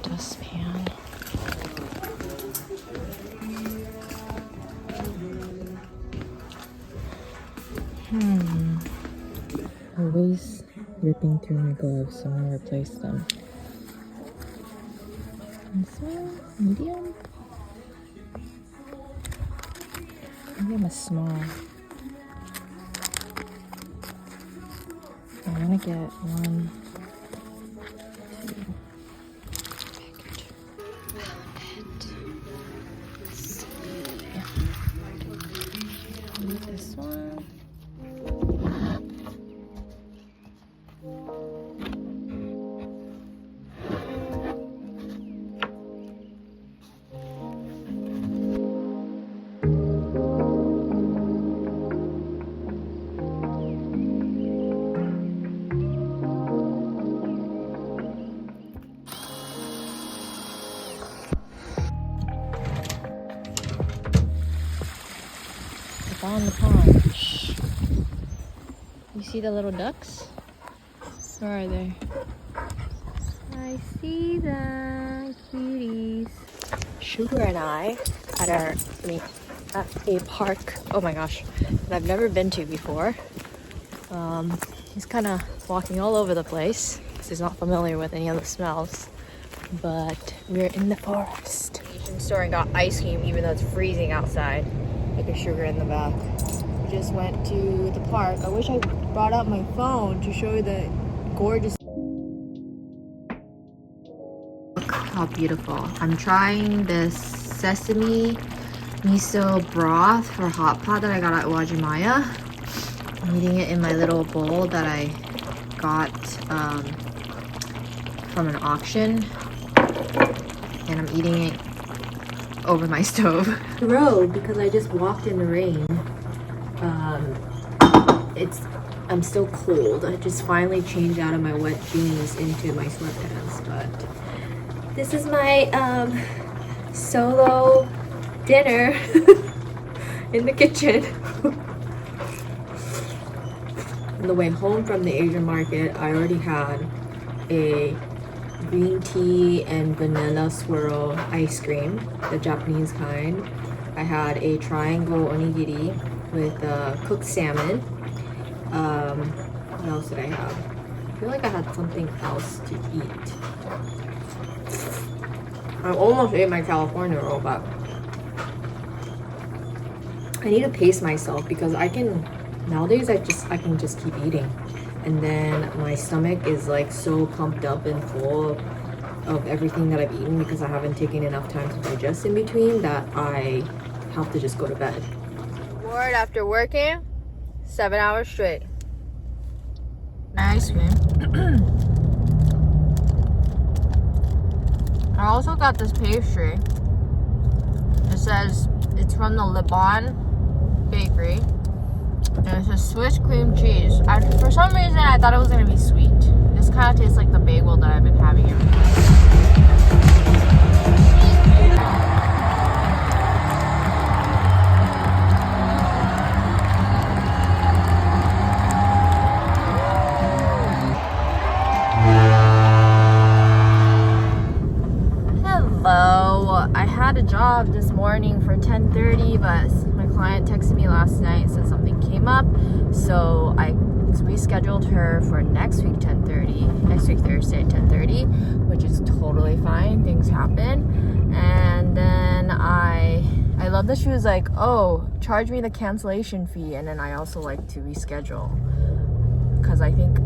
dustpan. Always ripping through my gloves, so I'm gonna replace them. This one, medium. Maybe I'm a small. I want to get one, two. Found it. Let's see. Need this one. On the pond. Shh. You see the little ducks? Where are they? I see them, cuties. Sugar and I at a park. Oh my gosh, that I've never been to before. He's kind of walking all over the place because he's not familiar with any of the smells. But we're in the forest. Asian store and got ice cream even though it's freezing outside. Like a sugar in the back. We just went to the park. I wish I brought out my phone to show you the gorgeous. Look how beautiful. I'm trying this sesame miso broth for hot pot that I got at Wajimaya. I'm eating it in my little bowl that I got from an auction. And I'm eating it over my stove. The road, because I just walked in the rain. I'm still cold. I just finally changed out of my wet jeans into my sweatpants, but this is my solo dinner in the kitchen. On the way home from the Asian market, I already had a green tea and vanilla swirl ice cream, the Japanese kind. I had a triangle onigiri with cooked salmon. What else did I have? I feel like I had something else to eat. I almost ate my California roll, but I need to pace myself because nowadays I can just keep eating. And then my stomach is like so pumped up and full of everything that I've eaten because I haven't taken enough time to digest in between that I have to just go to bed. Bored after working 7 hours straight. Ice cream. I also got this pastry. It says it's from the Lebanon bakery. And it's a Swiss cream cheese. For some reason, I thought it was going to be sweet. This kind of tastes like the bagel that I've been having every day. Hello. I had a job this morning for 10:30, but my client texted me last night, said something came up, so I rescheduled her for next week 10:30, next week Thursday 10:30, which is totally fine. Things happen. And then I love that she was like, oh, charge me the cancellation fee, and then I also like to reschedule because I think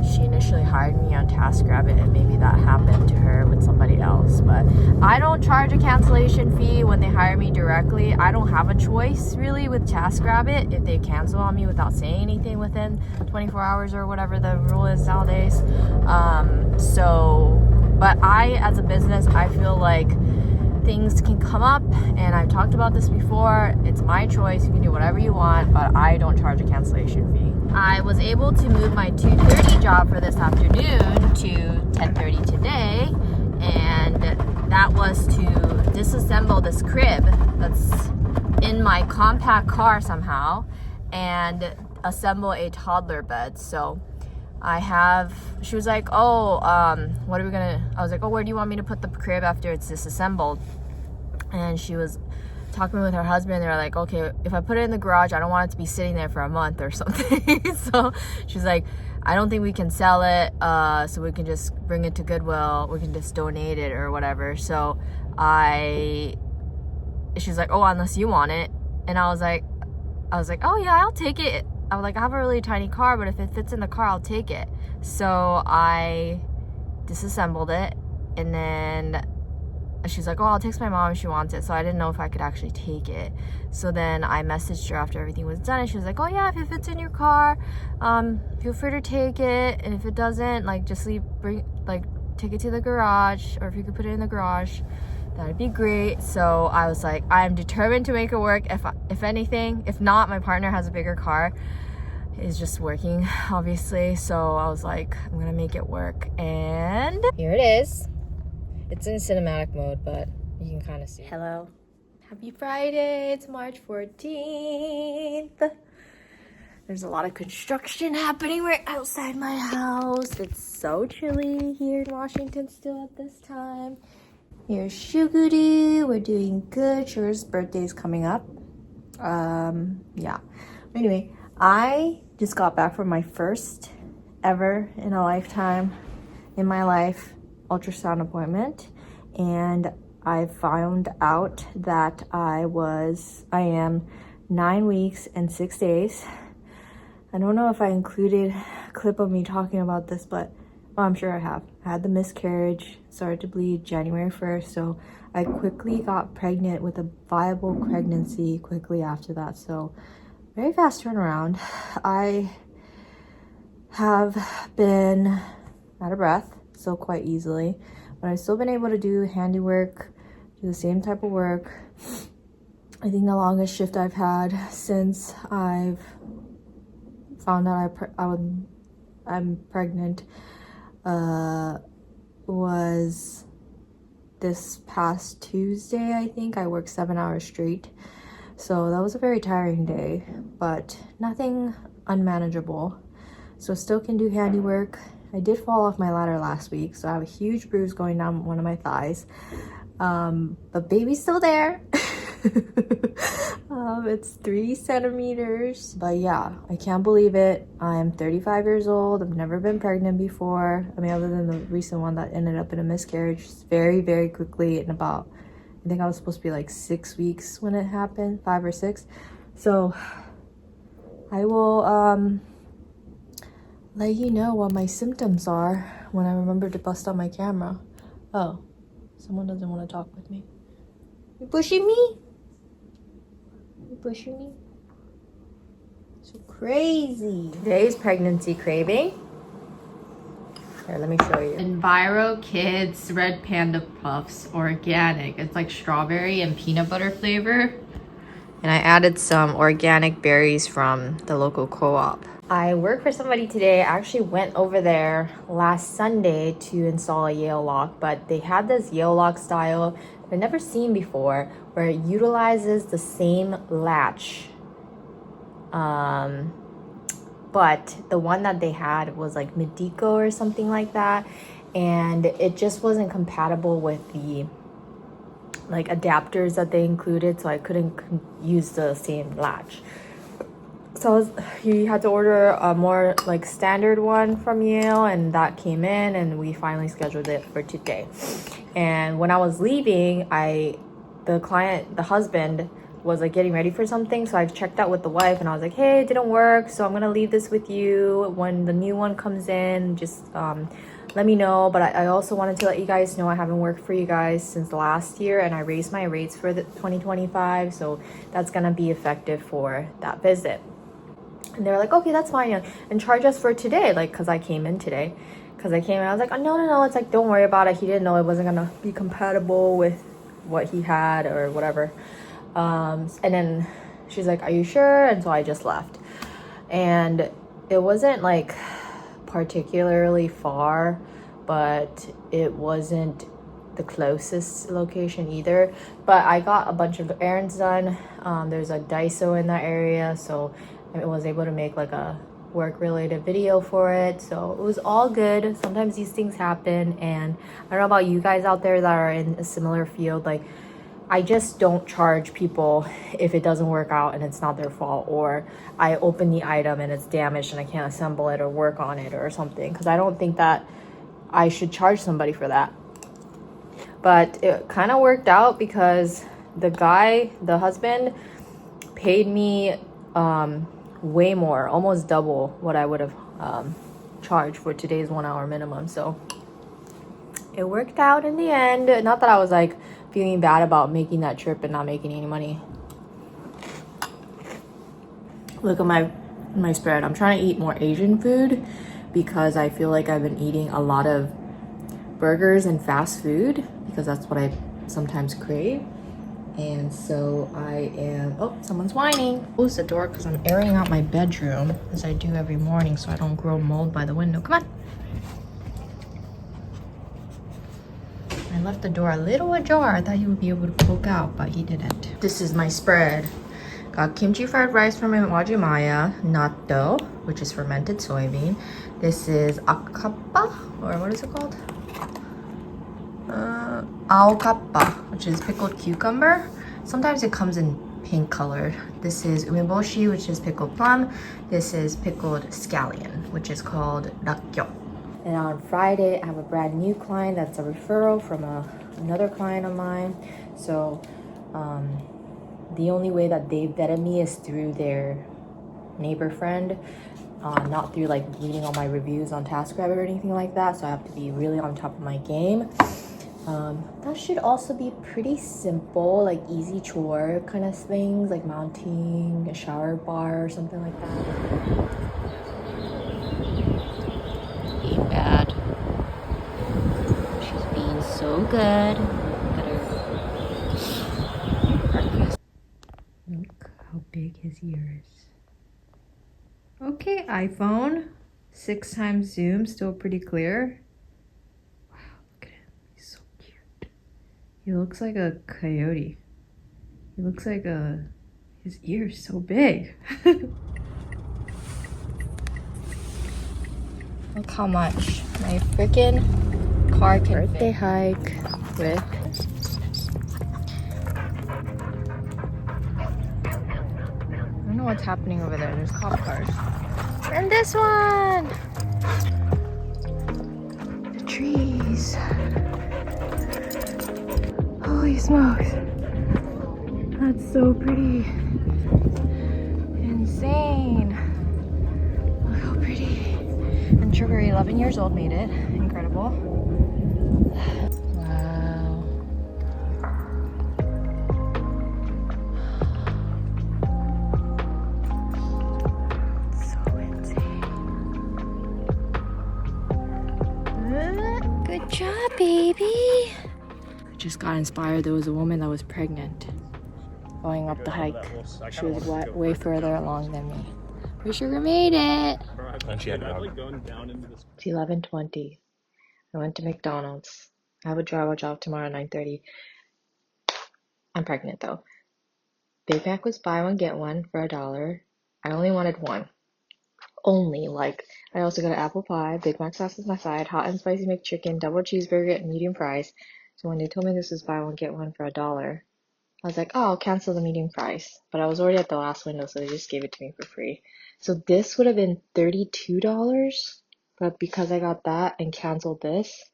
she initially hired me on TaskRabbit, and maybe that happened to her with somebody else. But I don't charge a cancellation fee when they hire me directly. I don't have a choice really with TaskRabbit if they cancel on me without saying anything within 24 hours or whatever the rule is nowadays. But I, as a business, I feel like things can come up, and I've talked about this before. It's my choice. You can do whatever you want, but I don't charge a cancellation fee. I was able to move my 2:30 job for this afternoon to 10:30 today, and that was to disassemble this crib that's in my compact car somehow and assemble a toddler bed. So she was like, oh, what are we gonna, I was like, oh, where do you want me to put the crib after it's disassembled? And she was talking with her husband. They were like, okay, if I put it in the garage, I don't want it to be sitting there for a month or something. So she's like, I don't think we can sell it, so we can just bring it to Goodwill, we can just donate it or whatever. So she's like, oh, unless you want it. And I was like, oh yeah, I'll take it. I was like, I have a really tiny car, but if it fits in the car, I'll take it. So I disassembled it, and then she's like, oh, I'll text my mom if she wants it. So I didn't know if I could actually take it. So then I messaged her after everything was done, and she was like, oh yeah, if it fits in your car, feel free to take it. And if it doesn't, like, just take it to the garage, or if you could put it in the garage, that'd be great. So I was like, I'm determined to make it work. If anything, if not, my partner has a bigger car. It's just working, obviously. So I was like, I'm gonna make it work. And here it is. It's in cinematic mode, but you can kind of see. Hello. Happy Friday. It's March 14th. There's a lot of construction happening right outside my house. It's so chilly here in Washington still at this time. Here's Shuguru. We're doing good. Sugar's birthday's coming up. Yeah. Anyway, I just got back from my first ever in a lifetime, in my life, ultrasound appointment, and I found out that I am 9 weeks and 6 days. I don't know if I included a clip of me talking about this, but I'm sure I have. I had the miscarriage, started to bleed January 1st, so I quickly got pregnant with a viable pregnancy quickly after that. So very fast turnaround. I have been out of breath so quite easily, but I've still been able to do handiwork, do the same type of work. I think the longest shift I've had since I've found out I'm pregnant was this past Tuesday. I think I worked 7 hours straight, so that was a very tiring day, but nothing unmanageable. So still can do handiwork. I did fall off my ladder last week, so I have a huge bruise going down one of my thighs, but baby's still there. It's 3 centimeters, but yeah, I can't believe it. I'm 35 years old. I've never been pregnant before. I mean, other than the recent one that ended up in a miscarriage very, very quickly, in about, I think I was supposed to be like 6 weeks when it happened, 5 or 6. So I will let you know what my symptoms are when I remember to bust out my camera. Oh, someone doesn't want to talk with me. You pushing me? You pushing me? So crazy. Today's pregnancy craving. Here, let me show you. Enviro Kids Red Panda Puffs, organic. It's like strawberry and peanut butter flavor. And I added some organic berries from the local co-op. I work for somebody today. I actually went over there last Sunday to install a Yale lock, but they had this Yale lock style I've never seen before, where it utilizes the same latch. But the one that they had was like Medico or something like that, and it just wasn't compatible with the like adapters that they included, so I couldn't use the same latch. So he had to order a more like standard one from Yale, and that came in, and we finally scheduled it for today. And when I was leaving, the husband was like getting ready for something, so I checked out with the wife, and I was like, hey, it didn't work, so I'm gonna leave this with you. When the new one comes in, just let me know. But I also wanted to let you guys know I haven't worked for you guys since last year, and I raised my rates for the 2025, so that's gonna be effective for that visit. And they were like, okay, that's fine, and charge us for today, like, because I came in today. Because I came in, I was like, oh, no, it's like, don't worry about it. He didn't know it wasn't gonna be compatible with what he had or whatever. And then she's like, are you sure? And so I just left. And it wasn't like particularly far, but it wasn't the closest location either. But I got a bunch of errands done. There's a Daiso in that area, so I was able to make like a work-related video for it, so it was all good. Sometimes these things happen, and I don't know about you guys out there that are in a similar field. Like, I just don't charge people if it doesn't work out and it's not their fault, or I open the item and it's damaged and I can't assemble it or work on it or something, because I don't think that I should charge somebody for that. But it kind of worked out because the husband paid me way more, almost double what I would have charged for today's 1 hour minimum. So it worked out in the end. Not that I was like feeling bad about making that trip and not making any money. Look at my spread. I'm trying to eat more Asian food because I feel like I've been eating a lot of burgers and fast food because that's what I sometimes crave. And so I am, oh, someone's whining. Close the door because I'm airing out my bedroom as I do every morning so I don't grow mold by the window. Come on. I left the door a little ajar. I thought he would be able to poke out, but he didn't. This is my spread. Got kimchi fried rice from Wajimaya, natto, which is fermented soybean. This is akappa, or what is it called? Aokappa, which is pickled cucumber. Sometimes it comes in pink color. This is umeboshi, which is pickled plum. This is pickled scallion, which is called rakkyo. And on Friday, I have a brand new client that's a referral from another client of mine. So the only way that they've vetted me is through their neighbor friend, not through like reading all my reviews on TaskRabbit or anything like that. So I have to be really on top of my game. That should also be pretty simple, like easy chore kind of things, like mounting a shower bar or something like that. Being bad. She's being so good. Look how big his ears. Okay, iPhone. 6x zoom, still pretty clear. He looks like a coyote. He looks like his ear's so big. Look how much my freaking car can birthday hike with. I don't know what's happening over there. There's cop cars. And this one! The trees. Holy smokes. That's so pretty. Insane. Look how pretty. And Sugar, 11 years old, made it. Incredible. Wow. So insane. Good job, baby. Just got inspired. There was a woman that was pregnant going up the hike. She was way further along than me. We Sugar made it. And she had It's 11:20. I went to McDonald's. I have a drywall job tomorrow at 9:30. I'm pregnant though. Big Mac was buy one get one for $1. I only wanted one. Only, like, I also got an apple pie, Big Mac sauce is my side, hot and spicy McChicken, double cheeseburger, and medium fries. So when they told me this was buy one get one for $1, I was like, oh, I'll cancel the medium fries. But I was already at the last window, so they just gave it to me for free. So this would have been $32, but because I got that and canceled this,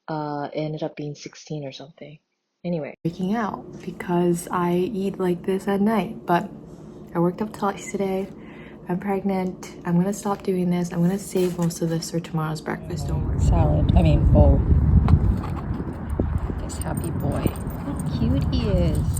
it ended up being 16 or something. Anyway, freaking out because I eat like this at night, but I worked up twice today. I'm pregnant. I'm gonna stop doing this. I'm gonna save most of this for tomorrow's breakfast. Don't worry. Bowl. This happy boy. How cute he is.